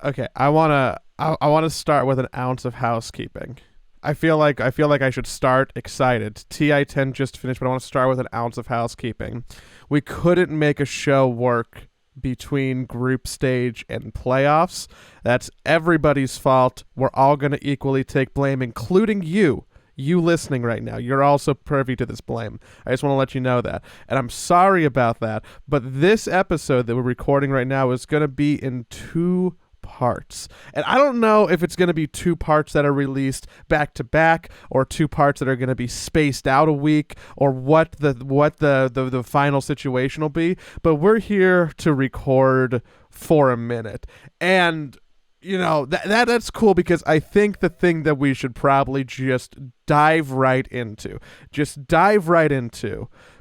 Okay, I wanna start with an ounce of housekeeping. I feel like I should start excited. TI10 just finished, but I want to start with an ounce of housekeeping. We couldn't make a show work between group stage and playoffs. That's everybody's fault. We're all going to equally take blame, including you. You listening right now, you're also privy to this blame. I just want to let you know that. And I'm sorry about that. But this episode that we're recording right now is going to be in two parts. And I don't know if it's going to be two parts that are released back to back or two parts that are going to be spaced out a week or what the final situation will be, but we're here to record for a minute. And that's cool because I think the thing that we should probably just dive right into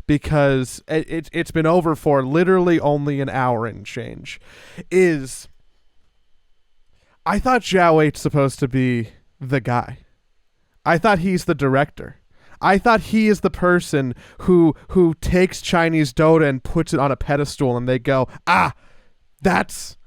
because it's been over for literally only an hour and change is I thought Zhao 8's supposed to be the guy. I thought he's the director. I thought he is the person who takes Chinese Dota and puts it on a pedestal and they go, that's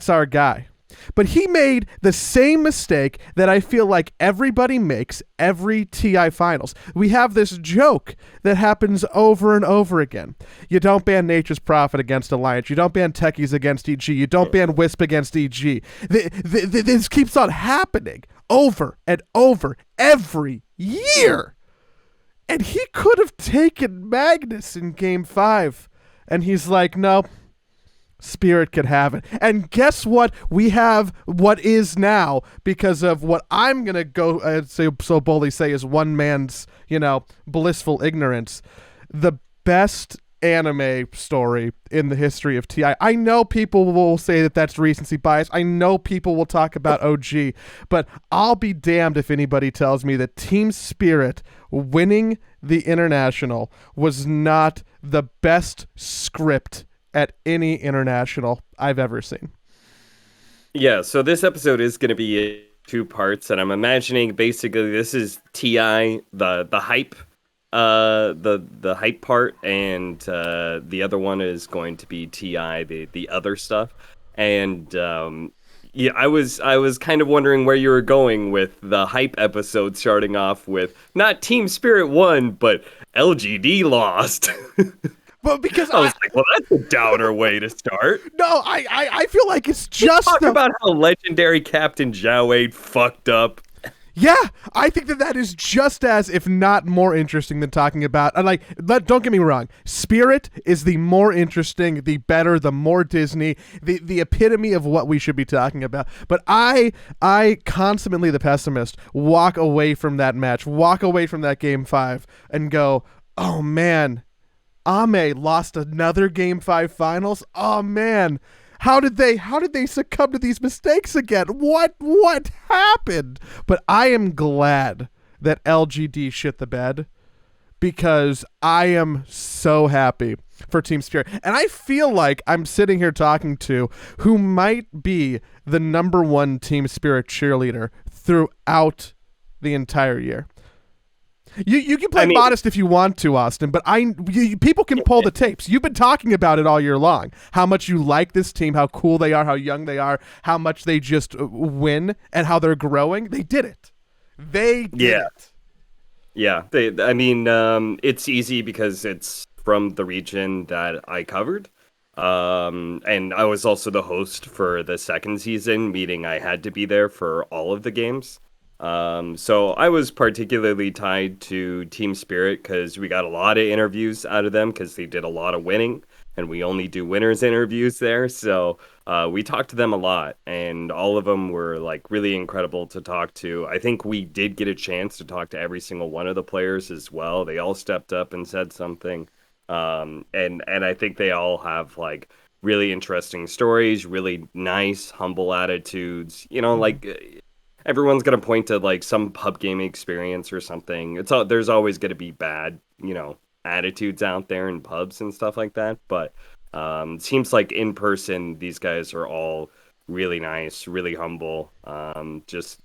our guy. But he made the same mistake that I feel like everybody makes every TI finals. We have this joke that happens over and over again. You don't ban Nature's Prophet against Alliance. You don't ban Techies against EG. You don't ban Wisp against EG. This keeps on happening over and over every year. And he could have taken Magnus in Game 5. And he's like, no. Spirit could have it. And guess what? We have what is now because of what I'm going to go so boldly say is one man's, blissful ignorance. The best anime story in the history of TI. I know people will say that that's recency bias. I know people will talk about OG, but I'll be damned if anybody tells me that Team Spirit winning the International was not the best script at any international I've ever seen. Yeah, so this episode is going to be two parts, and I'm imagining basically this is TI, the hype, the hype part, and the other one is going to be TI, the other stuff. And yeah, I was kind of wondering where you were going with the hype episode, starting off with not Team Spirit won, but LGD lost. But because I was like, well, that's a downer way to start. No, I feel like it's just talk about how legendary Captain Zhao 8 fucked up. Yeah, I think that is just as, if not more interesting than talking about. And don't get me wrong, Spirit is the more interesting, the better, the more Disney, the epitome of what we should be talking about. But I consummately the pessimist walk away from that match, walk away from that Game 5, and go, oh man. Ame lost another Game 5 finals. Oh man, how did they succumb to these mistakes again? What happened? But I am glad that LGD shit the bed because I am so happy for Team Spirit. And I feel like I'm sitting here talking to who might be the number one Team Spirit cheerleader throughout the entire year. You can play modest if you want to, Austin, but people can pull the tapes. You've been talking about it all year long. How much you like this team, how cool they are, how young they are, how much they just win, and how they're growing. They did it. They did it. Yeah. It's easy because it's from the region that I covered. And I was also the host for the second season, meaning I had to be there for all of the games. So I was particularly tied to Team Spirit because we got a lot of interviews out of them because they did a lot of winning and we only do winners interviews there. So we talked to them a lot and all of them were like really incredible to talk to. I think we did get a chance to talk to every single one of the players as well. They all stepped up and said something. And I think they all have like really interesting stories, really nice, humble attitudes, everyone's going to point to like some pub gaming experience or something. There's always going to be bad, attitudes out there in pubs and stuff like that. But it seems like in person, these guys are all really nice, really humble. Just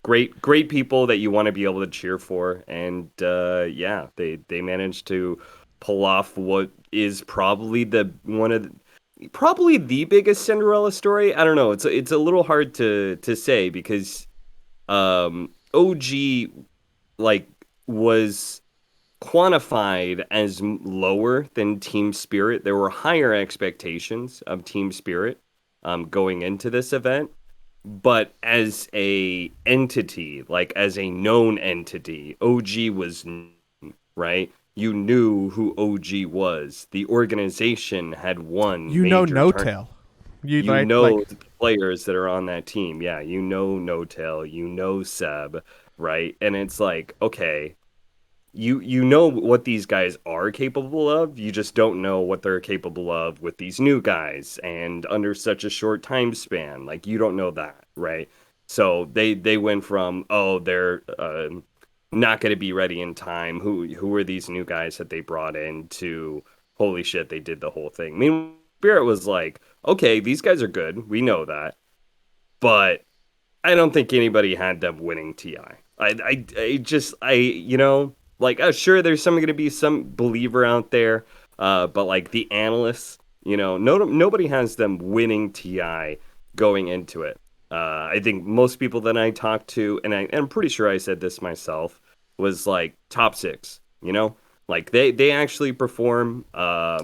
great people that you want to be able to cheer for. And they managed to pull off what is probably probably the biggest Cinderella story. I don't know. It's a little hard to say because OG like was quantified as lower than Team Spirit. There were higher expectations of Team Spirit going into this event, but as a entity, like as a known entity, OG was right. You knew who OG was. The organization had won You know, major No tournaments. Tail. You You like know the players that are on that team. Yeah, you know No Tail, you know Seb, right? And it's like, okay, you know what these guys are capable of. You just don't know what they're capable of with these new guys and under such a short time span. Like you don't know that, right? So they went from they're not going to be ready in time. Who are these new guys that they brought in to holy shit, they did the whole thing. I mean, Spirit was like, okay, these guys are good. We know that, but I don't think anybody had them winning TI. Like, sure, there's some going to be some believer out there, but like the analysts, nobody has them winning TI going into it. I think most people that I talked to, and I'm pretty sure I said this myself, was like top six. Like they actually perform. but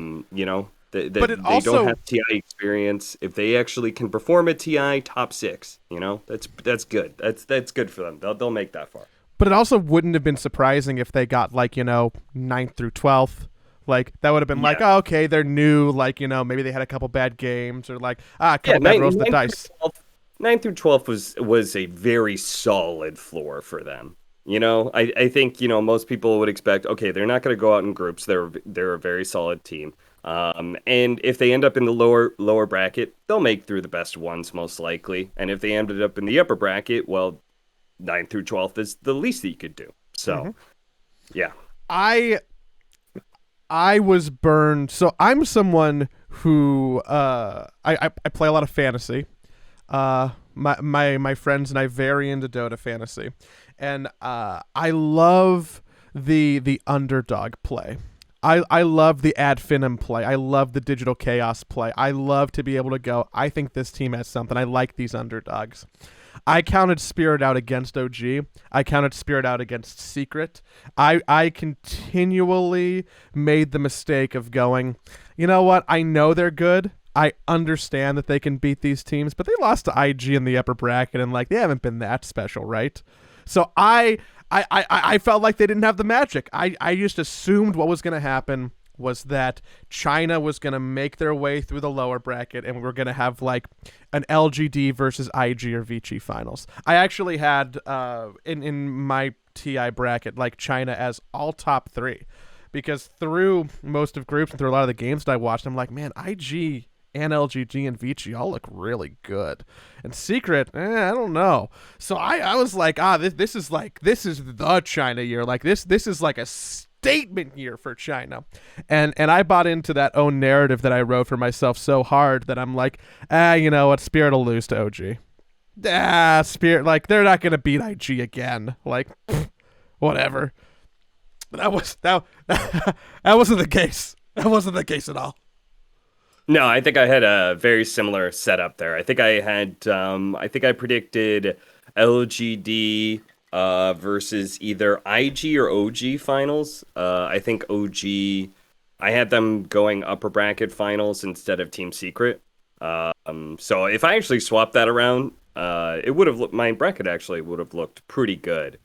it They don't also have TI experience. If they actually can perform at TI top six, that's good. That's good for them. They'll make that far. but it also wouldn't have been surprising if they got like, ninth through 12th. Like that would have been like, Yeah, oh, okay, they're new, like, maybe they had a couple bad games or like a yeah. couple bad rolls of the dice. 9 through 12 was a very solid floor for them. I think most people would expect, okay, they're not going to go out in groups. They're a very solid team. And if they end up in the lower bracket, they'll make through the best ones most likely. And if they ended up in the upper bracket, well, 9 through 12 is the least that you could do. So Hmm. yeah, I I was burned. So I'm someone who I play a lot of fantasy. My friends and I very into Dota fantasy, and I love the underdog play. I love the ad finem play. I love the digital chaos play. I love to be able to go, I think this team has something. I like these underdogs. I counted Spirit out against OG. I counted Spirit out against Secret. I continually made the mistake of going, you know what? I know they're good. I understand that they can beat these teams, but they lost to IG in the upper bracket, and like they haven't been that special, right? So I felt like they didn't have the magic. I just assumed what was going to happen was that China was going to make their way through the lower bracket and we were going to have like an LGD versus IG or Vici finals. I actually had in my TI bracket like China as all top three because through most of groups and through a lot of the games that I watched, I'm like, man, IG and LGD and Vici all look really good. And Secret, I don't know. So I was like, this is the China year. Like this is like a statement year for China. And I bought into that own narrative that I wrote for myself so hard that I'm like, you know what, Spirit will lose to OG. Spirit, like they're not gonna beat IG again. Like whatever. That wasn't the case. That wasn't the case at all. no, I think I had a very similar setup there. I think I predicted LGD versus either IG or OG finals. I think OG, I had them going upper bracket finals instead of Team Secret. So if I actually swapped that around, it would have my bracket actually would have looked pretty good,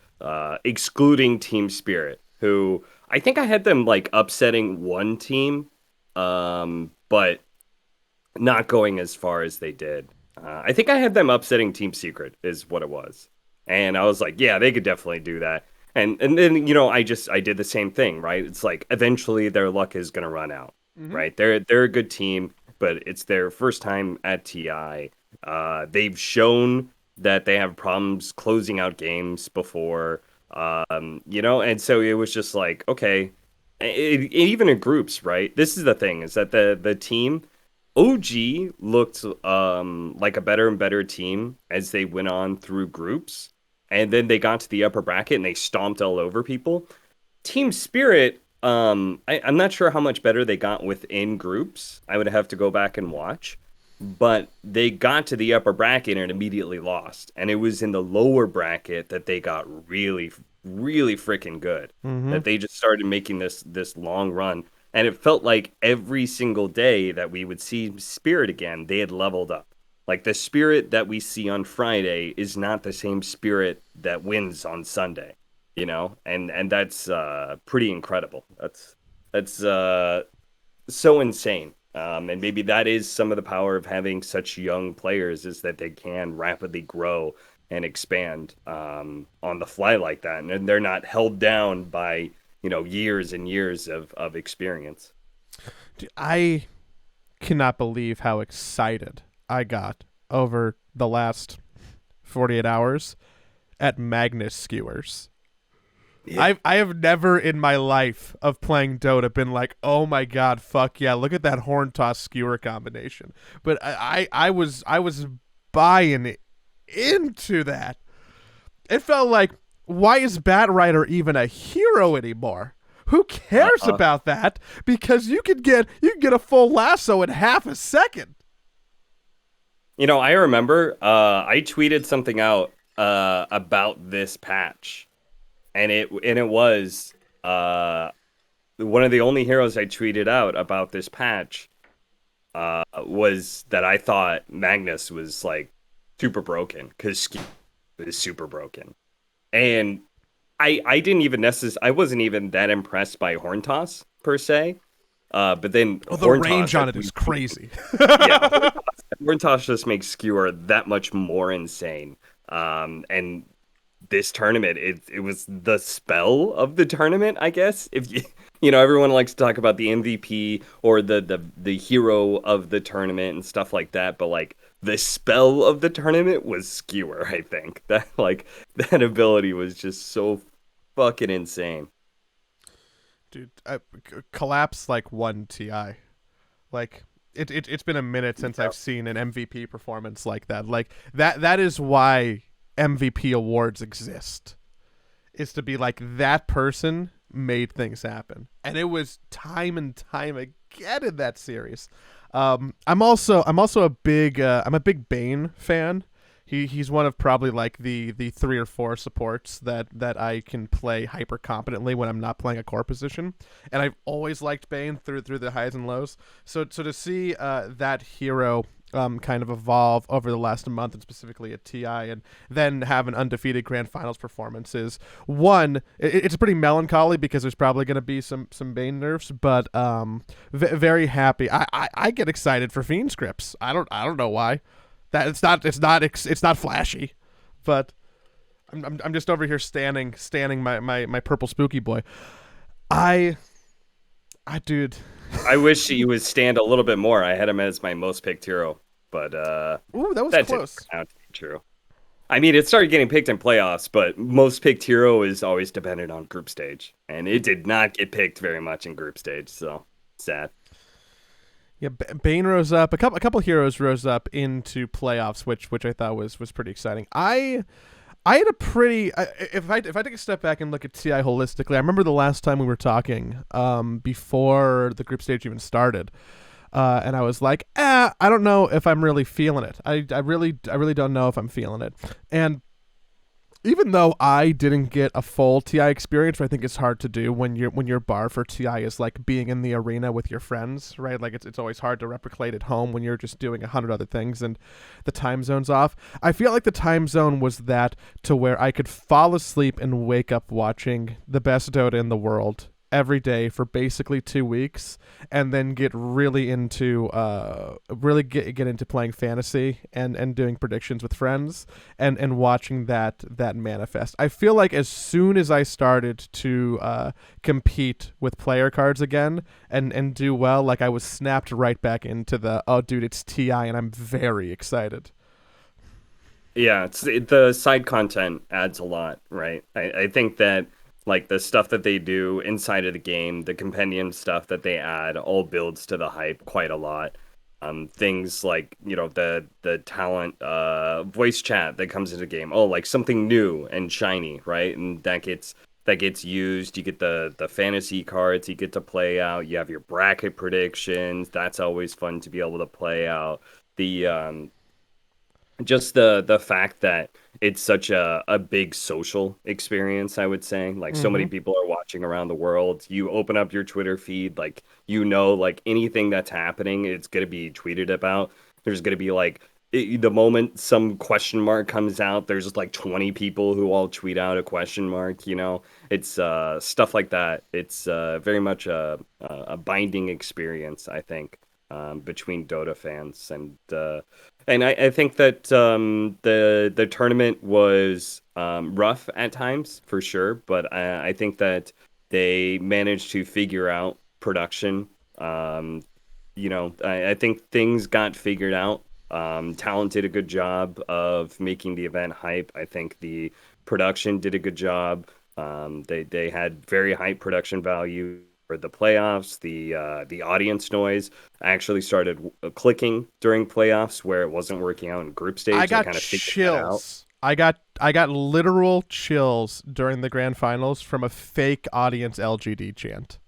excluding Team Spirit, who I think I had them like upsetting one team, but not going as far as they did. I think I had them upsetting Team Secret is what it was. And I was like, yeah, they could definitely do that. And then, I did the same thing, right? It's like eventually their luck is gonna run out. Mm-hmm. Right? They're a good team, but it's their first time at TI. They've shown that they have problems closing out games before. And so it was just like, okay, even in groups, right? This is the thing, is that the team OG looked like a better and better team as they went on through groups, and then they got to the upper bracket and they stomped all over people. Team Spirit I'm not sure how much better they got within groups. I would have to go back and watch. But they got to the upper bracket and immediately lost. And it was in the lower bracket that they got really, really freaking good. Mm-hmm. That they just started making this long run. And it felt like every single day that we would see Spirit again, they had leveled up. Like the Spirit that we see on Friday is not the same Spirit that wins on Sunday, you know? And that's pretty incredible. That's so insane. And maybe that is some of the power of having such young players is that they can rapidly grow and expand on the fly like that. And they're not held down by, years and years of experience. Dude, I cannot believe how excited I got over the last 48 hours at Magnus skewers. Yeah. I have never in my life of playing Dota been like, oh my god, fuck yeah, look at that horn toss skewer combination. But I was buying into that. It felt like, why is Bat Rider even a hero anymore? Who cares about that? Because you can get a full lasso in half a second. I remember I tweeted something out about this patch. And it was one of the only heroes I tweeted out about this patch was that I thought Magnus was like super broken because it was super broken, and I didn't even I wasn't even that impressed by Horn Toss per se, but then the range on it is crazy. Yeah, Horn Toss just makes Skewer that much more insane, and this tournament, it was the spell of the tournament, I guess. If everyone likes to talk about the MVP or the hero of the tournament and stuff like that, but like the spell of the tournament was Skewer. I think that that ability was just so fucking insane. Dude, Collapse like one TI. Like it's been a minute since I've seen an MVP performance like that. Like that is why MVP awards exist, is to be like, that person made things happen, and it was time and time again in that series. I'm also a big Bane fan. He's one of probably like the 3 or 4 supports that I can play hyper competently when I'm not playing a core position, and I've always liked Bane through the highs and lows. So to see that hero kind of evolve over the last month, and specifically at TI, and then have an undefeated grand finals performance is one. It's pretty melancholy because there's probably going to be some Bane nerfs, but very happy. I get excited for Fiend scripts. I don't know why. That it's not flashy, but I'm just over here standing my purple spooky boy. Dude. I wish he would stand a little bit more. I had him as my most picked hero. But ooh, that was that close. Didn't turn out to be true. I mean, it started getting picked in playoffs, but most picked hero is always dependent on group stage, and it did not get picked very much in group stage. So sad. Yeah, Bane rose up. A couple heroes rose up into playoffs, which I thought was pretty exciting. I had a pretty. If I take a step back and look at TI holistically, I remember the last time we were talking before the group stage even started. And I was like, I don't know if I'm really feeling it. I really don't know if I'm feeling it. And even though I didn't get a full TI experience, which I think it's hard to do when your bar for TI is like being in the arena with your friends, right? Like it's always hard to replicate at home when you're just doing 100 other things and the time zone's off. I feel like the time zone was that to where I could fall asleep and wake up watching the best Dota in the world every day for basically 2 weeks, and then get really into get into playing fantasy and doing predictions with friends and watching that manifest. I feel like as soon as I started to compete with player cards again and do well, like I was snapped right back into the, oh dude, it's TI, and I'm very excited. Yeah, the side content adds a lot, right? I think that like the stuff that they do inside of the game, the compendium stuff that they add, all builds to the hype quite a lot. Things like the talent voice chat that comes into the game. Oh, like something new and shiny, right? And that gets that gets used. You get the fantasy cards you get to play out. You have your bracket predictions. That's always fun to be able to play out. The just the fact that it's such a big social experience, I would say. Like so many Hmm. people are watching around the world. You open up your Twitter feed, like like anything that's happening, it's gonna be tweeted about. There's gonna be like the moment some question mark comes out, there's just like 20 people who all tweet out a question mark, you know. It's stuff like that. It's very much a binding experience, I think, between Dota fans and I think that the tournament was rough at times for sure, but I think that they managed to figure out production. Um, I think things got figured out. Talent did a good job of making the event hype. I think the production did a good job. They had very high production value for the playoffs. The audience noise actually started clicking during playoffs where it wasn't working out in group I stage. They got kind of figured that out. chills. I got literal chills during the grand finals from a fake audience LGD chant.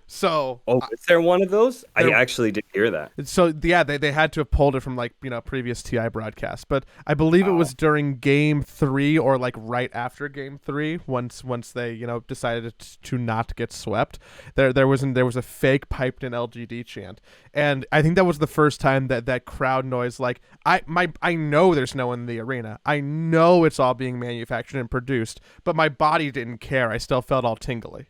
So Oh, is there one of those? I there actually did hear that. So yeah, they had to have pulled it from like previous TI broadcasts, but I believe it Wow. was during Game 3 or like right after Game 3 once they decided to not get swept. There was a fake piped in LGD chant, and I think that was the first time that crowd noise, like I know there's no one in the arena, I know it's all being manufactured and produced, but my body didn't care. I still felt all tingly,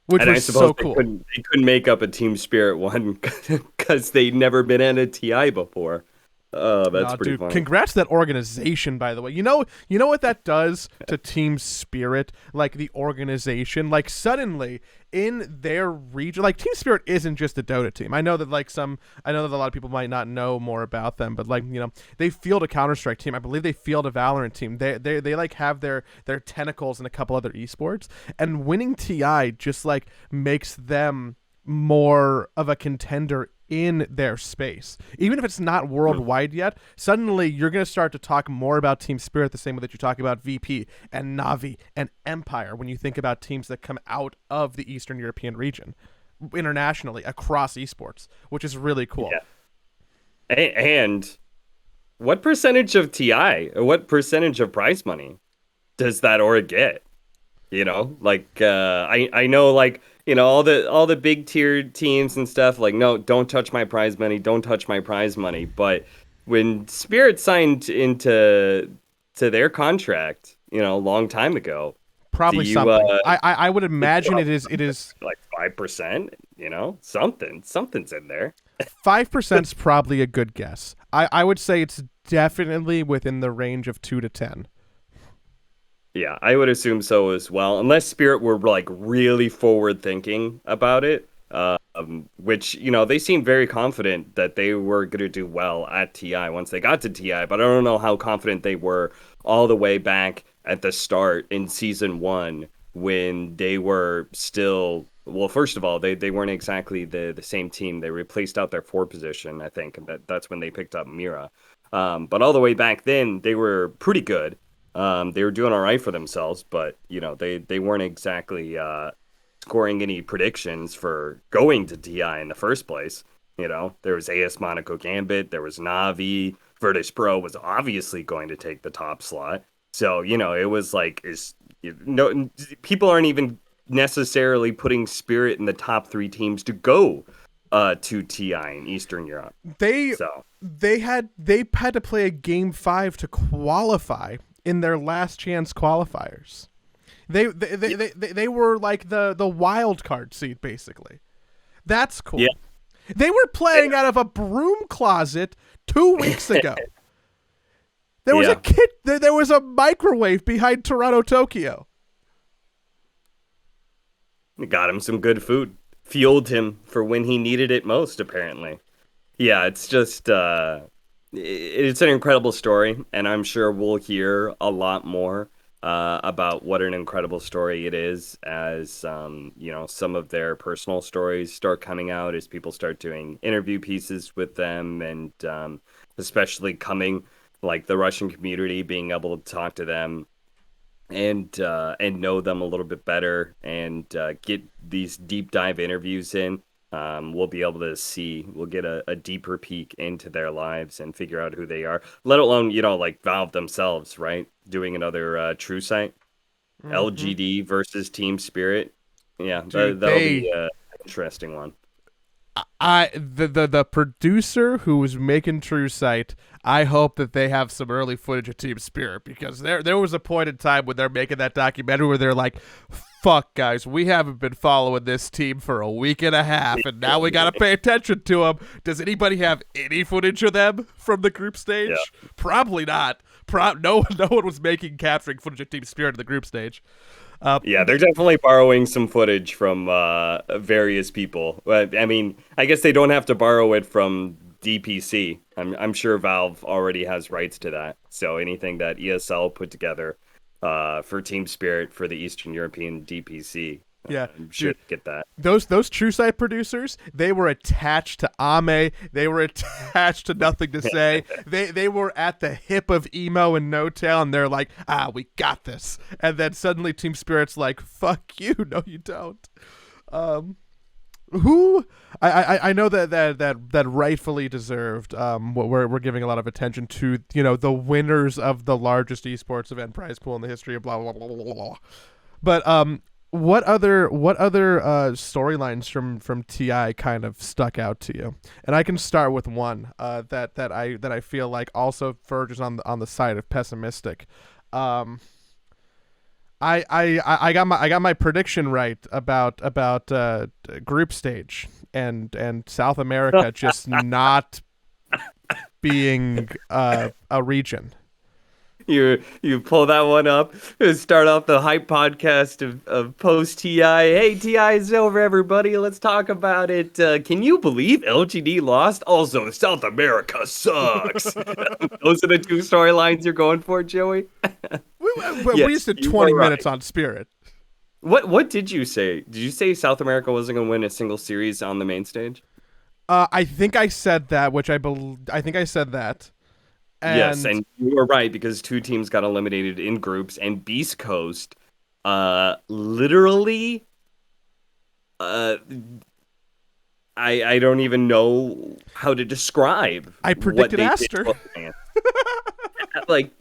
which And I was suppose so cool. they couldn't make up a team spirit one because they'd never been at a TI before. Oh, that's No, pretty dude, funny. congrats to that organization, by the way. You know what that does to team spirit, like the organization? Like suddenly in their region, like team spirit isn't just a Dota team. I know that a lot of people might not know more about them, but like, they field a Counter-Strike team. I believe they field a Valorant team. They like have their tentacles in a couple other esports, and winning TI just like makes them more of a contender in their space. Even if it's not Hmm. worldwide yet, suddenly you're going to start to talk more about Team Spirit the same way that you talk about VP and Navi and Empire when you think about teams that come out of the Eastern European region internationally across esports, which is really cool. Yeah. And what percentage of TI, or what percentage of prize money does that org get? Like I know, like, all the big tier teams and stuff, like, no, don't touch my prize money, don't touch my prize money. But when Spirit signed into their contract, a long time ago, do Probably you something. I would imagine well, it is like 5%, something's in there. 5% is probably a good guess. I would say it's definitely within the range of 2 to 10. Yeah, I would assume so as well, unless Spirit were like really forward thinking about it. Which, they seemed very confident that they were going to do well at TI once they got to TI, but I don't know how confident they were all the way back at the start in season 1 when they were still, well, first of all, they weren't exactly the same team. They replaced out their 4 position, I think, and that's when they picked up Mira. But all the way back then, they were pretty good. They were doing all right for themselves, but they weren't exactly scoring any predictions for going to TI in the first place. There was AS Monaco Gambit, there was Navi, Virtus Pro was obviously going to take the top slot. So it was like people aren't even necessarily putting Spirit in the top 3 teams to go to TI in Eastern Europe. They So they had to play a Game 5 to qualify in their last chance qualifiers. They were like the wild card seed basically. That's cool. yeah, They were playing out of a broom closet 2 weeks ago. There was a yeah. kid. There was a microwave behind Toronto, Tokyo. Got him some good food. Fueled him for when he needed it most, apparently. Yeah, it's just it's an incredible story, and I'm sure we'll hear a lot more about what an incredible story it is as some of their personal stories start coming out, as people start doing interview pieces with them, and especially coming, like, the Russian community being able to talk to them and know them a little bit better and get these deep dive interviews in. We'll be able to we'll get a deeper peek into their lives and figure out who they are, let alone, like Valve themselves, right? Doing another True Sight, Mm-hmm. LGD versus Team Spirit. Yeah, Dude, that'll be an interesting one. the producer who was making True Sight, I hope that they have some early footage of Team Spirit, because there was a point in time when they're making that documentary where they're like, fuck guys, we haven't been following this team for a week and a half and now we gotta pay attention to them. Does anybody have any footage of them from the group stage? Yeah. Probably not. No one was capturing footage of Team Spirit in the group stage. Yeah, they're definitely borrowing some footage from various people. But I mean, I guess they don't have to borrow it from DPC. I'm sure Valve already has rights to that. So anything that ESL put together for Team Spirit for the Eastern European DPC, Yeah, I'm sure dude, they get that. those True Sight producers, they were attached to Ame. They were attached to Nothing to Say. They were at the hip of emo and No Tail, and they're like, we got this. And then suddenly Team Spirit's like, fuck you, no you don't. Who I know that rightfully deserved. We're giving a lot of attention to, the winners of the largest esports event prize pool in the history of blah blah blah blah blah. But what other storylines from TI kind of stuck out to you? And I can start with one that I feel like also verges on the side of pessimistic. I got my prediction right about group stage and South America just not being a region. You pull that one up. Start off the hype podcast of post TI. Hey, TI is over, everybody. Let's talk about it. Can you believe LGD lost? Also, South America sucks. Those are the two storylines you're going for, Joey. We Yes, wasted you 20 are right. minutes on Spirit. What did you say? Did you say South America wasn't going to win a single series on the main stage? I think I said that, I think I said that. Yes, and you were right, because two teams got eliminated in groups, and Beast Coast, literally, I don't even know how to describe. I predicted Aster. Like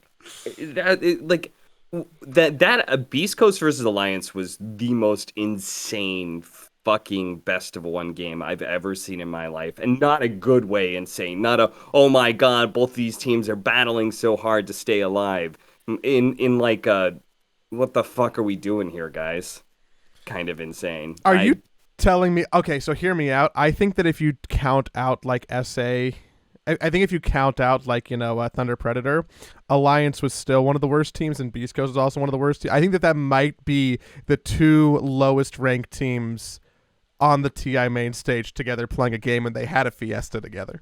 that Beast Coast versus Alliance was the most insane fucking best of one game I've ever seen in my life, and not a good way insane. Not a, oh my god, both these teams are battling so hard to stay alive. In like a, what the fuck are we doing here, guys? Kind of insane. Are you telling me? Okay, so hear me out. I think that if you count out like SA, I think if you count out like Thunder Predator, Alliance was still one of the worst teams, and Beast Coast was also one of the worst. I think that might be the two lowest ranked teams on the TI main stage together playing a game, and they had a fiesta together.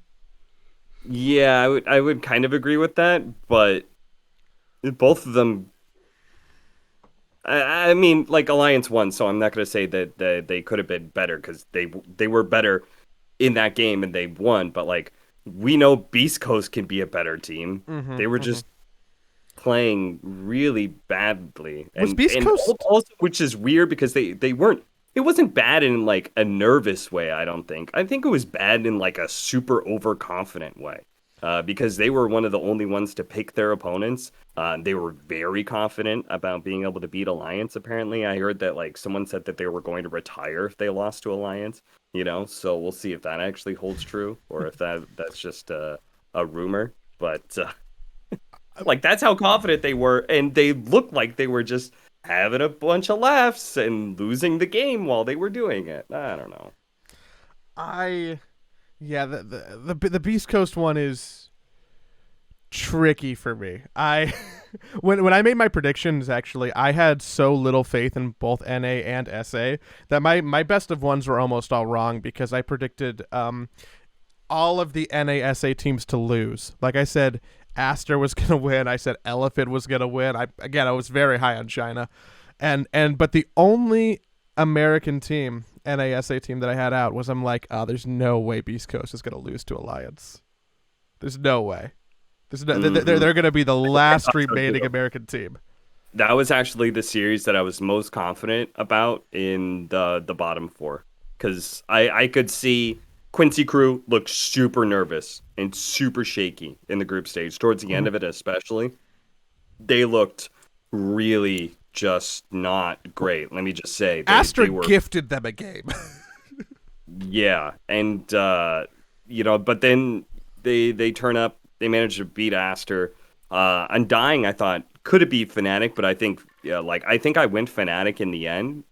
Yeah, I would kind of agree with that, but both of them. I mean, like, Alliance won, so I'm not going to say that they could have been better, because they were better in that game and they won. But like, we know Beast Coast can be a better team. They were just playing really badly, Was Beast Coast also, which is weird because they weren't. It wasn't bad in like a nervous way, I don't think. I think it was bad in like a super overconfident way. Because they were one of the only ones to pick their opponents. They were very confident about being able to beat Alliance, apparently. I heard that like someone said that they were going to retire if they lost to Alliance, so we'll see if that actually holds true, or if that's just a rumor. But like, that's how confident they were, and they looked like they were just having a bunch of laughs and losing the game while they were doing it. I don't know. Yeah, the Beast Coast one is tricky for me. When I made my predictions, actually, I had so little faith in both NA and SA that my best of ones were almost all wrong, because I predicted all of the NA SA teams to lose. Like I said, Aster was gonna win. I said Elephant was gonna win. I was very high on China, but the only American team, NASA team, that I had out was, I'm like, there's no way Beast Coast is gonna lose to Alliance. There's no way. They're gonna be the last remaining American team. That was actually the series that I was most confident about in the bottom four, because I could see Quincy Crew looked super nervous and super shaky in the group stage towards the end Mhm. of it, especially. They looked really just not great. Let me just say Astor they were, gifted them a game. yeah, and but then they turn up. They managed to beat Aster. Undying, I thought could it be Fnatic, but I think I think I went Fnatic in the end.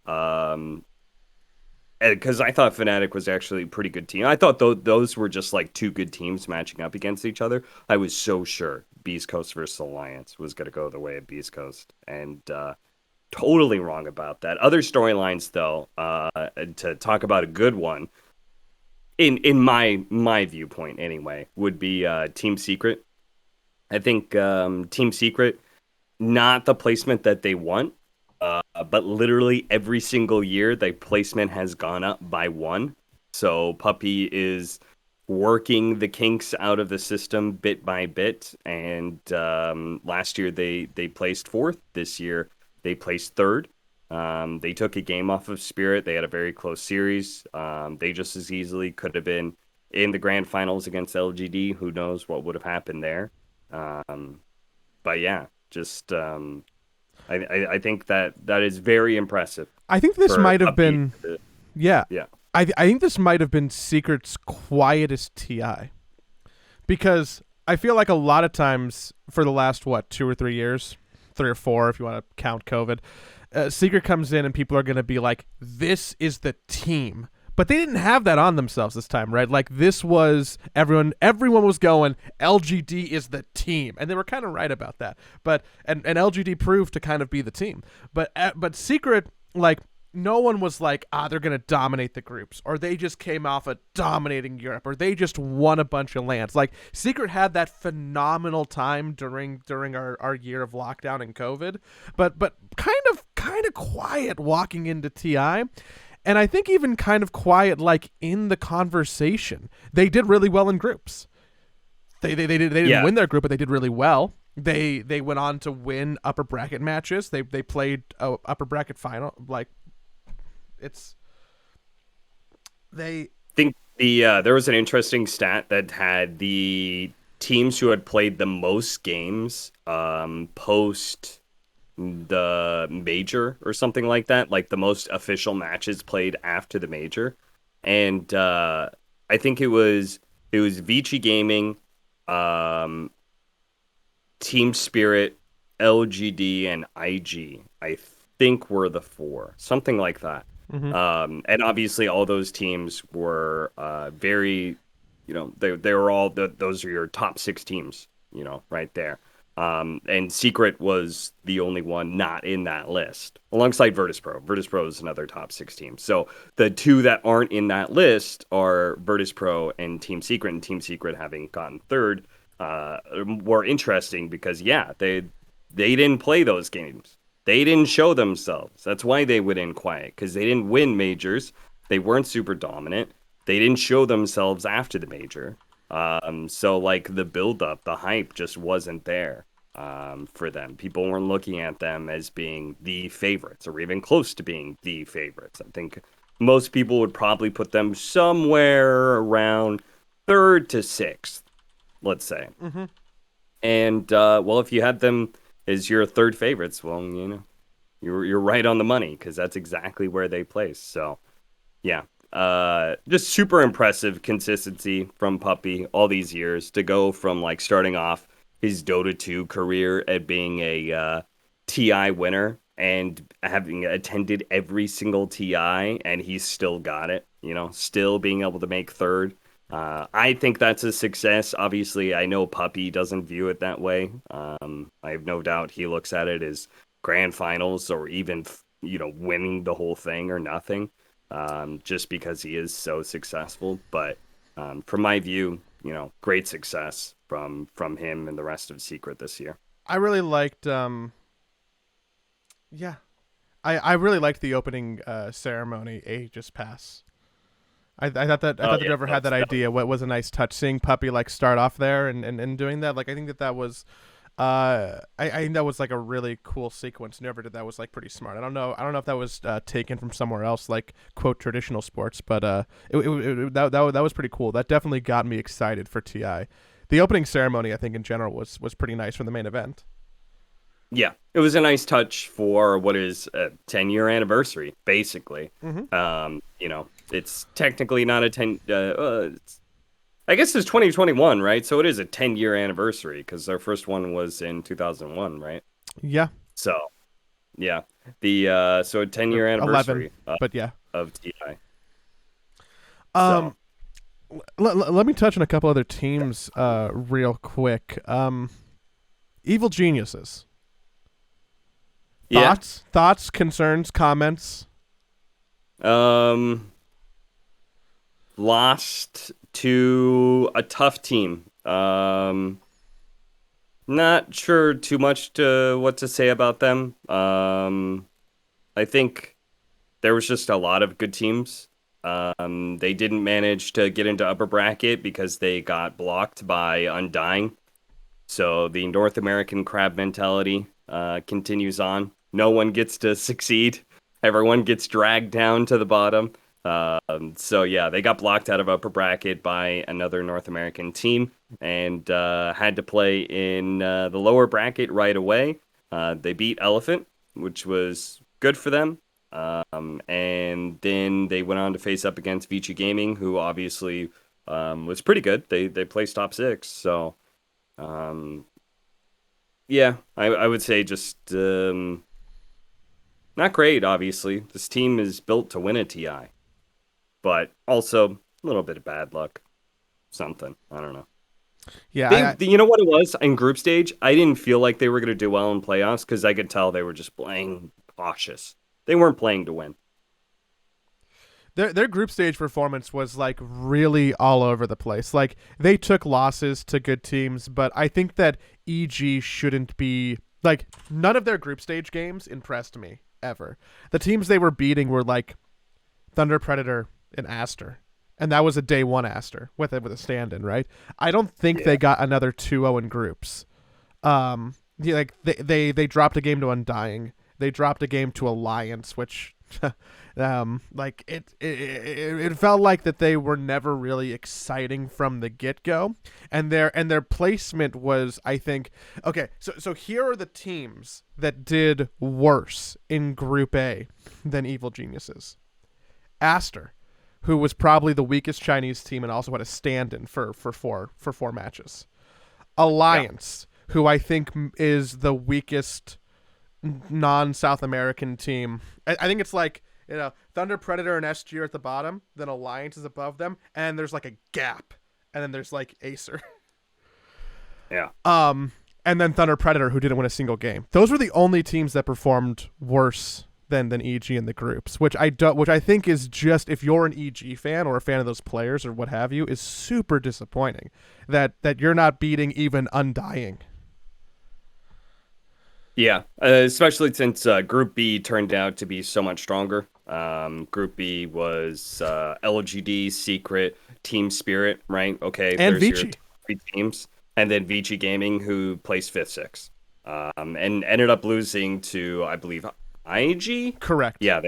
Because I thought Fnatic was actually a pretty good team. I thought those were just like two good teams matching up against each other. I was so sure Beast Coast versus Alliance was going to go the way of Beast Coast, and totally wrong about that. Other storylines, though, to talk about a good one in my viewpoint anyway, would be Team Secret. I think Team Secret, not the placement that they want, but literally every single year, the placement has gone up by one. So Puppy is working the kinks out of the system bit by bit. And last year they placed fourth. This year they placed third. They took a game off of Spirit. They had a very close series. They just as easily could have been in the grand finals against LGD. Who knows what would have happened there? Um, but yeah, just I think that is very impressive I think this for might have Puppy. been, yeah. Yeah. I think this might have been Secret's quietest TI, because I feel like a lot of times for the last 2 or 3 years, 3 or 4 if you want to count COVID, Secret comes in and people are going to be like, "This is the team." But they didn't have that on themselves this time, right? Like, this was everyone was going, LGD is the team, and they were kind of right about that. But and LGD proved to kind of be the team. But Secret, like, no one was like, they're gonna dominate the groups, or they just came off of dominating Europe, or they just won a bunch of lands. Like, Secret had that phenomenal time during our year of lockdown and COVID, but kind of quiet walking into TI. And I think even kind of quiet, like, in the conversation. They did really well in groups. They didn't Yeah. win their group, but they did really well. They went on to win upper bracket matches. They played a upper bracket final. Like, it's they. I think there was an interesting stat that had the teams who had played the most games post the major or something like that, like the most official matches played after the major. And I think it was Vici Gaming, um, Team Spirit, LGD, and IG. I think were the four, something like that. Mhm. And obviously, all those teams were very, they were all those are your top six teams, right there. And Secret was the only one not in that list, alongside Virtus Pro. Virtus Pro is another top six team. So the two that aren't in that list are Virtus Pro and Team Secret. And Team Secret, having gotten third, were interesting because they didn't play those games. They didn't show themselves. That's why they went in quiet, because they didn't win majors. They weren't super dominant. They didn't show themselves after the major. So like the build up, the hype just wasn't there for them. People weren't looking at them as being the favorites or even close to being the favorites. I think most people would probably put them somewhere around third to sixth, let's say. Mm-hmm. And well, if you had them as your third favorites, well, you're right on the money, because that's exactly where they place. So yeah, just super impressive consistency from Puppy all these years, to go from like starting off his Dota 2 career at being a TI winner and having attended every single TI, and he's still got it, still being able to make third. I think that's a success. Obviously, I know Puppy doesn't view it that way. I have no doubt he looks at it as grand finals, or even, winning the whole thing or nothing, just because he is so successful. But from my view, great success from him and the rest of Secret this year. I really liked. Yeah, I really liked the opening ceremony. Aegis Pass. I thought that the driver had that idea. What was a nice touch, seeing Puppy like start off there and doing that. Like, I think that was I think that was like a really cool sequence. Whoever did that was like pretty smart. I don't know if that was taken from somewhere else, like quote traditional sports, but that was pretty cool. That definitely got me excited for TI. The opening ceremony, I think in general, was pretty nice for the main event. Yeah, it was a nice touch for what is a 10-year anniversary, basically. Mm-hmm. It's technically not a 10. I guess it's 2021, right? So it is a 10-year anniversary because our first one was in 2001, right? Yeah, So yeah, the so a 10-year 11, anniversary but yeah. of TI. So Um, let me touch on a couple other teams real quick. Evil Geniuses. yeah, Thoughts, concerns, comments. um, lost to a tough team. Not sure too much to what to say about them. I think there was just a lot of good teams. They didn't manage to get into upper bracket because they got blocked by Undying. So the North American crab mentality continues on. No one gets to succeed. Everyone gets dragged down to the bottom. So yeah, they got blocked out of upper bracket by another North American team and had to play in the lower bracket right away. They beat Elephant, which was good for them. And then they went on to face up against Vici Gaming, who obviously was pretty good. They placed top six. So yeah, I would say just not great. Obviously, this team is built to win a TI, but also a little bit of bad luck. Something, I don't know. Yeah, You know what it was in group stage? I didn't feel like they were going to do well in playoffs because I could tell they were just playing cautious. They weren't playing to win. their group stage performance was like really all over the place. Like they took losses to good teams, but I think that EG shouldn't be like none of their group stage games impressed me ever. The teams they were beating were like Thunder Predator and Aster. And that was a day one Aster with a stand-in, right? I don't think Yeah. they got another 2-0 in groups. Like they dropped a game to Undying. They dropped a game to Alliance, which like it felt like that they were never really exciting from the get-go. And their placement was, I think, okay, so here are the teams that did worse in Group A than Evil Geniuses. Aster, who was probably the weakest Chinese team and also had a stand-in for four matches. Alliance, who I think is the weakest non-South American team. I think it's like, Thunder Predator and SG are at the bottom, then Alliance is above them, and there's like a gap, and then there's like Acer. Yeah. And then Thunder Predator, who didn't win a single game. Those were the only teams that performed worse than EG in the groups, which I think is just, if you're an EG fan or a fan of those players or what have you, is super disappointing that you're not beating even Undying. Yeah, especially since Group B turned out to be so much stronger. Group B was LGD, Secret, Team Spirit, right? Okay, And there's Vici. your three teams, and then Vici Gaming, who placed fifth, sixth, and ended up losing to, I believe, IG. Correct. Yeah,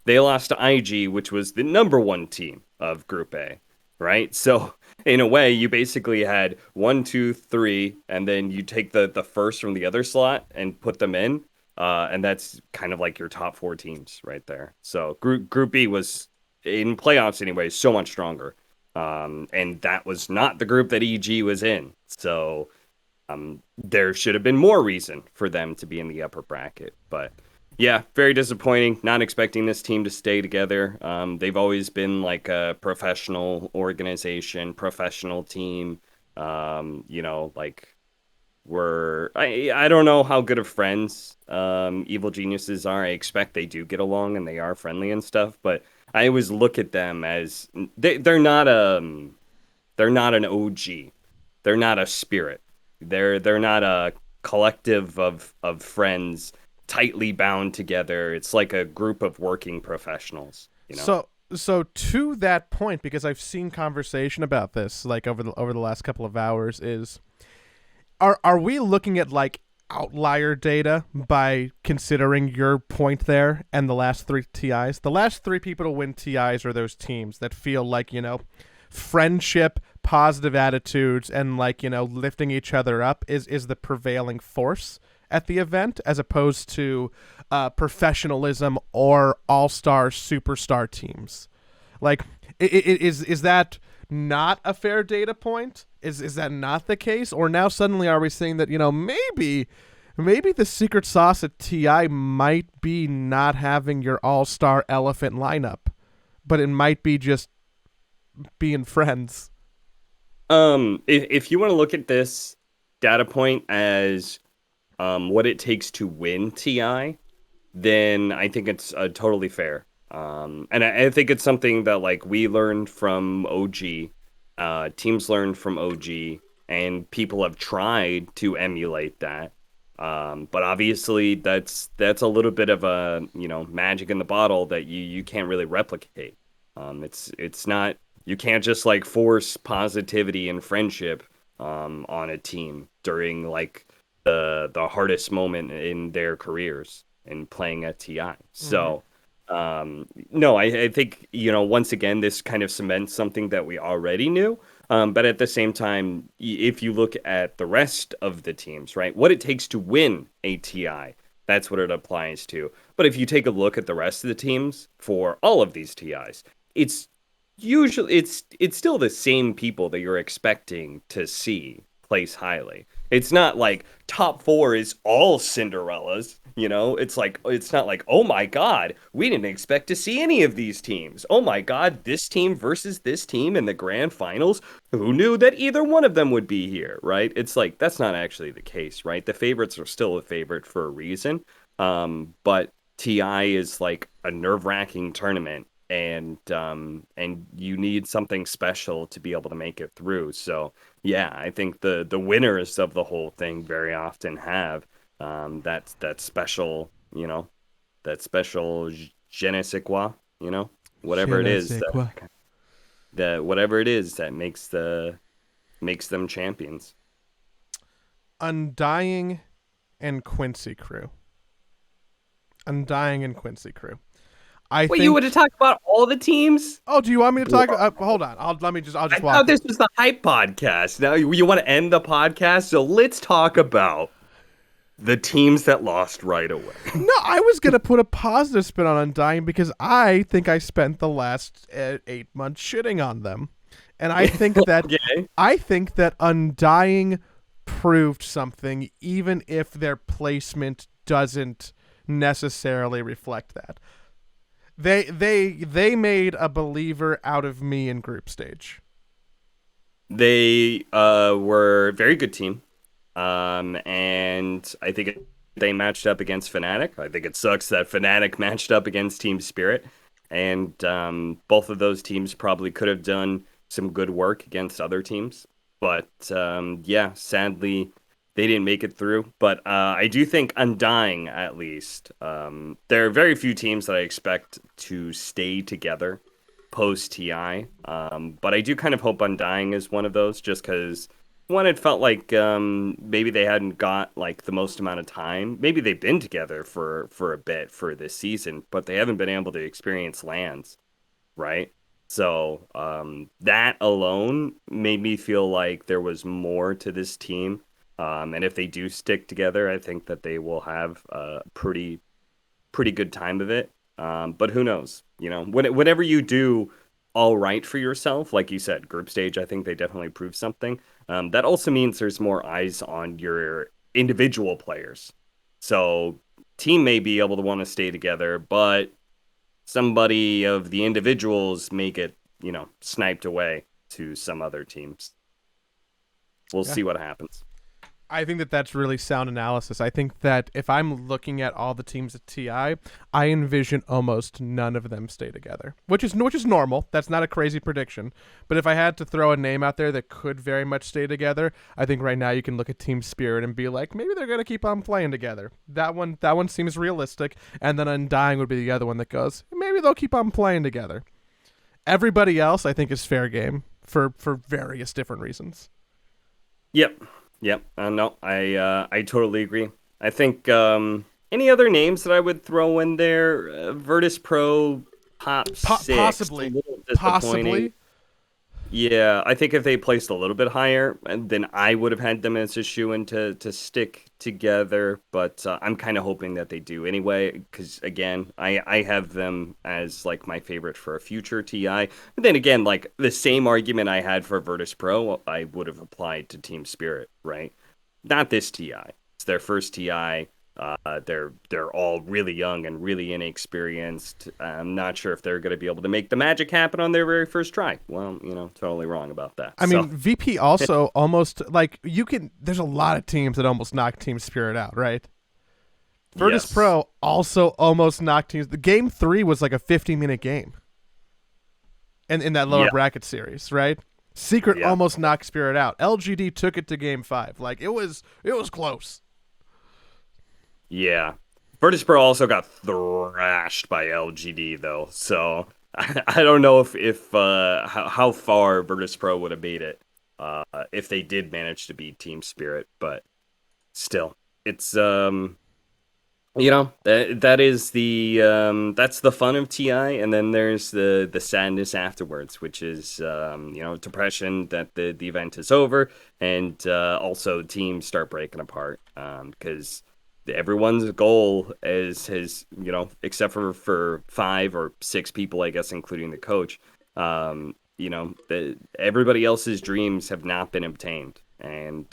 they lost to IG, which was the number one team of Group A, right? So in a way, you basically had 1, 2, 3, and then you take the first from the other slot and put them in, and that's kind of like your top four teams right there. So Group B was, in playoffs anyway, so much stronger, and that was not the group that EG was in. So there should have been more reason for them to be in the upper bracket, but. Yeah, very disappointing. Not expecting this team to stay together. They've always been like a professional organization, professional team. Like I don't know how good of friends Evil Geniuses are. I expect they do get along and they are friendly and stuff, but I always look at them as they're not an OG. They're not a spirit. They're not a collective of friends tightly bound together. It's like a group of working professionals, So to that point, because I've seen conversation about this like over the last couple of hours, is are we looking at like outlier data by considering your point there and the last three TIs? The last three people to win TIs are those teams that feel like, friendship, positive attitudes, and like, lifting each other up is the prevailing force at the event, as opposed to professionalism or all-star superstar teams. Like, is that not a fair data point? Is that not the case? Or now suddenly are we saying that, maybe the secret sauce at TI might be not having your all-star elephant lineup, but it might be just being friends? If you want to look at this data point as what it takes to win TI, then I think it's totally fair. And I think it's something that like we learned from OG, teams learned from OG, and people have tried to emulate that. But obviously that's a little bit of a magic in the bottle that you can't really replicate. It's not, you can't just like force positivity and friendship on a team during like the hardest moment in their careers in playing at TI. So no, I think, once again, this kind of cements something that we already knew. But at the same time, if you look at the rest of the teams, right, what it takes to win a TI, that's what it applies to. But if you take a look at the rest of the teams for all of these TIs, it's usually it's still the same people that you're expecting to see place highly. It's not like top four is all Cinderellas, It's like, it's not like, oh my God, we didn't expect to see any of these teams. Oh my God, this team versus this team in the grand finals. Who knew that either one of them would be here, right? It's like, that's not actually the case, right? The favorites are still a favorite for a reason. But TI is like a nerve-wracking tournament, and you need something special to be able to make it through. So yeah, I think the winners of the whole thing very often have that special, that special je ne sais quoi, whatever it is that whatever it is that makes them champions. Undying and Quincy Crew. I think you would have talked about all the teams? Oh, do you want me to talk? Hold on. I'll just I walk. thought this was the hype podcast. Now you want to end the podcast, so let's talk about the teams that lost right away. No, I was gonna put a positive spin on Undying because I think I spent the last 8 months shitting on them, and I think that Undying proved something, even if their placement doesn't necessarily reflect that. They made a believer out of me in group stage. They were a very good team, and I think they matched up against Fnatic. I think it sucks that Fnatic matched up against Team Spirit, and both of those teams probably could have done some good work against other teams. But yeah, sadly, they didn't make it through. But I do think Undying, at least, there are very few teams that I expect to stay together post-TI. But I do kind of hope Undying is one of those, just because, one, it felt like maybe they hadn't got like the most amount of time. Maybe they've been together for a bit for this season, but they haven't been able to experience LANs, right? So that alone made me feel like there was more to this team. And if they do stick together, I think that they will have a pretty good time of it. But who knows? Whenever you do all right for yourself, like you said, group stage, I think they definitely proved something. That also means there's more eyes on your individual players. So team may be able to want to stay together, but somebody of the individuals may get, sniped away to some other teams. We'll see what happens. I think that that's really sound analysis. I think that if I'm looking at all the teams at TI, I envision almost none of them stay together, which is normal. That's not a crazy prediction. But if I had to throw a name out there that could very much stay together, I think right now you can look at Team Spirit and be like, maybe they're going to keep on playing together. That one seems realistic. And then Undying would be the other one that goes, maybe they'll keep on playing together. Everybody else, I think, is fair game for various different reasons. Yep. Yep. No, I totally agree. I think any other names that I would throw in there? Virtus Pro top six, a Possibly, little disappointing. possibly. Yeah, I think if they placed a little bit higher, and then I would have had them as a shoe-in to stick together. But I'm kind of hoping that they do anyway, because again, I have them as like my favorite for a future TI. But then again, like the same argument I had for Virtus Pro, I would have applied to Team Spirit, right? Not this TI. It's their first TI. They're all really young and really inexperienced. I'm not sure if they're going to be able to make the magic happen on their very first try. Well, totally wrong about that. I mean, VP also almost like you can. There's a lot of teams that almost knock Team Spirit out, right? Virtus Yes, Pro also almost knocked teams. The game 3 was like a 50-minute game, and in that lower yeah, bracket series, right? Secret yeah, almost knocked Spirit out. LGD took it to game 5. Like it was close. yeah. Virtus Pro also got thrashed by LGD though, so I don't know if how far Virtus Pro would have made it if they did manage to beat Team Spirit, but still, it's that is the that's the fun of TI, and then there's the sadness afterwards, which is depression that the event is over, and also teams start breaking apart because everyone's goal is has except for 5 or 6 people, I guess, including the coach. Everybody else's dreams have not been obtained, and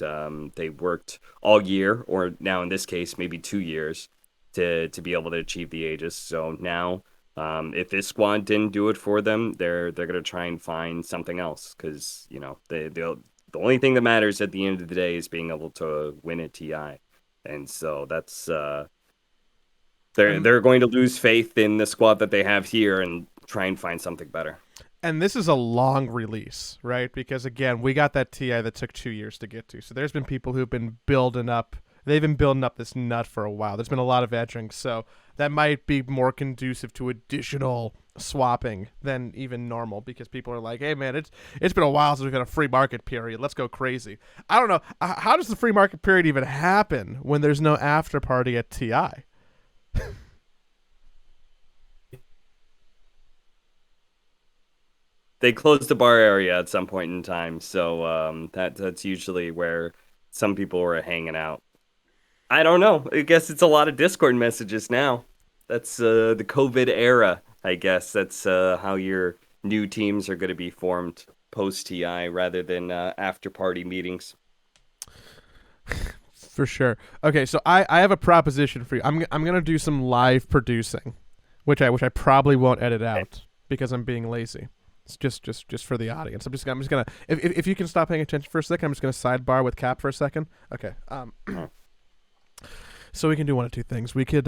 they worked all year, or now in this case maybe 2 years to be able to achieve the Aegis. So now, if this squad didn't do it for them, they're gonna try and find something else because the only thing that matters at the end of the day is being able to win a TI, and so that's And they're going to lose faith in the squad that they have here and try and find something better. and this is a long release, right? Because again, we got that TI that took 2 years to get to. So there's been people who've been building up. They've been building up this nut for a while. There's been a lot of edging, so that might be more conducive to additional swapping than even normal because people are like, "Hey, man, it's been a while since we've got a free market period. Let's go crazy." I don't know how does the free market period even happen when there's no after party at TI. They closed the bar area at some point in time, so that's usually where some people were hanging out. I don't know. I guess it's a lot of Discord messages now. That's the COVID era, I guess. That's how your new teams are going to be formed post TI rather than after party meetings. For sure. Okay, so I have a proposition for you. I'm gonna do some live producing, which I probably won't edit out because I'm being lazy. It's just for the audience. I'm just gonna if you can stop paying attention for a second, I'm just gonna sidebar with Cap for a second. Okay. Oh, So we can do one of two things. We could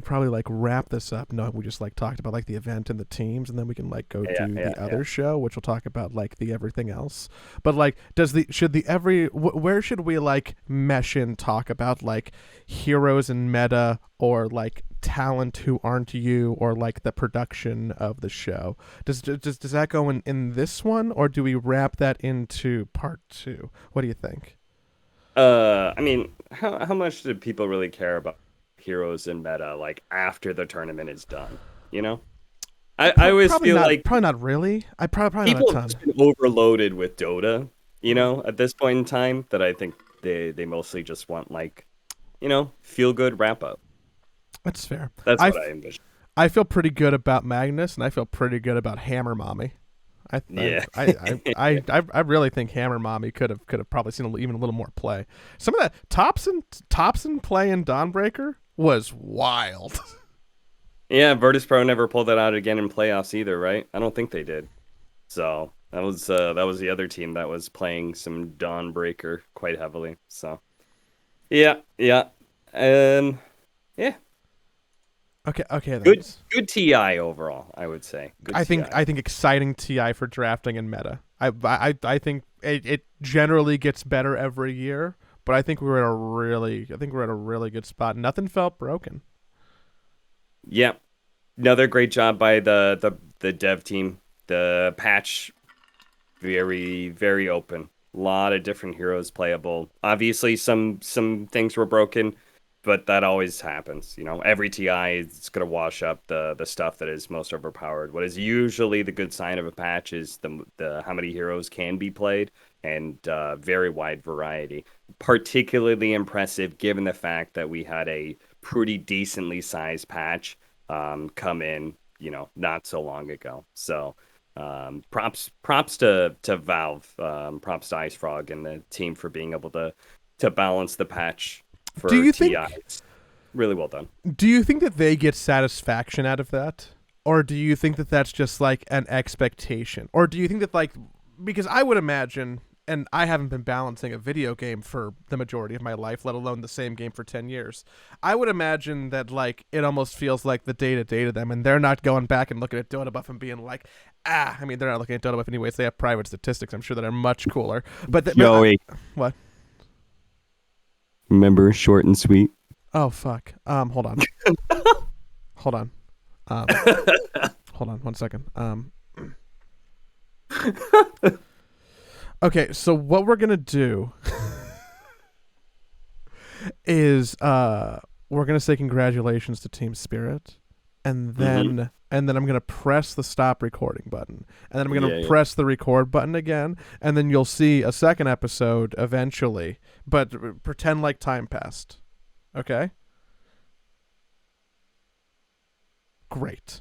probably like wrap this up. No, we just like talked about like the event and the teams, and then we can like go yeah, do yeah, the yeah. other show, which will talk about like the everything else. But like, does the should the every where should we like mesh in talk about like heroes and meta or like talent who aren't you or like the production of the show? Does that go in this one, or do we wrap that into part 2? What do you think? I mean, how much do people really care about heroes in meta like after the tournament is done? You know, I always Probably feel not. like Probably not really. I probably not a people have ton. just been overloaded with Dota, Mm. at this point in time, that I think they mostly just want like, feel good wrap up. That's fair. That's I, what I f- envision. I feel pretty good about Magnus, and I feel pretty good about Hammer Mommy. I I Yeah. I I really think Hammer Mommy could have probably seen even a little more play. Some of that Thompson play in Dawnbreaker was wild. Yeah, Virtus Pro never pulled that out again in playoffs either, right? I don't think they did. So that was the other team that was playing some Dawnbreaker quite heavily. So yeah, yeah. Um yeah. Okay then. Good TI overall, I would say. Good I think TI. I think exciting TI for drafting and meta. I think it generally gets better every year, but I think we're at a really good spot. Nothing felt broken. Yeah. Another great job by the dev team. The patch very very open. A lot of different heroes playable. Obviously, some things were broken, but that always happens. You know, every TI is going to wash up the stuff that is most overpowered. What is usually the good sign of a patch is the how many heroes can be played, and very wide variety. Particularly impressive given the fact that we had a pretty decently sized patch come in, you know, not so long ago. So props to Valve, props to Ice Frog and the team for being able to balance the patch Do for you TI. think? It's really well done. Do you think that they get satisfaction out of that, or do you think that that's just like an expectation, or do you think that like because I would imagine. And I haven't been balancing a video game for the majority of my life, let alone the same game for 10 years. I would imagine that, like, it almost feels like the day-to-day to them, and they're not going back and looking at Dota Buff and being like, I mean, they're not looking at Dota Buff anyways. They have private statistics, I'm sure, that are much cooler. But Joey. What? Remember short and sweet? Oh, fuck. Hold on. Hold on. Hold on 1 second. Okay, so what we're gonna do is we're gonna say congratulations to Team Spirit, and then I'm gonna press the stop recording button, and then I'm gonna press the record button again, and then you'll see a second episode eventually. But pretend like time passed. Okay? Great.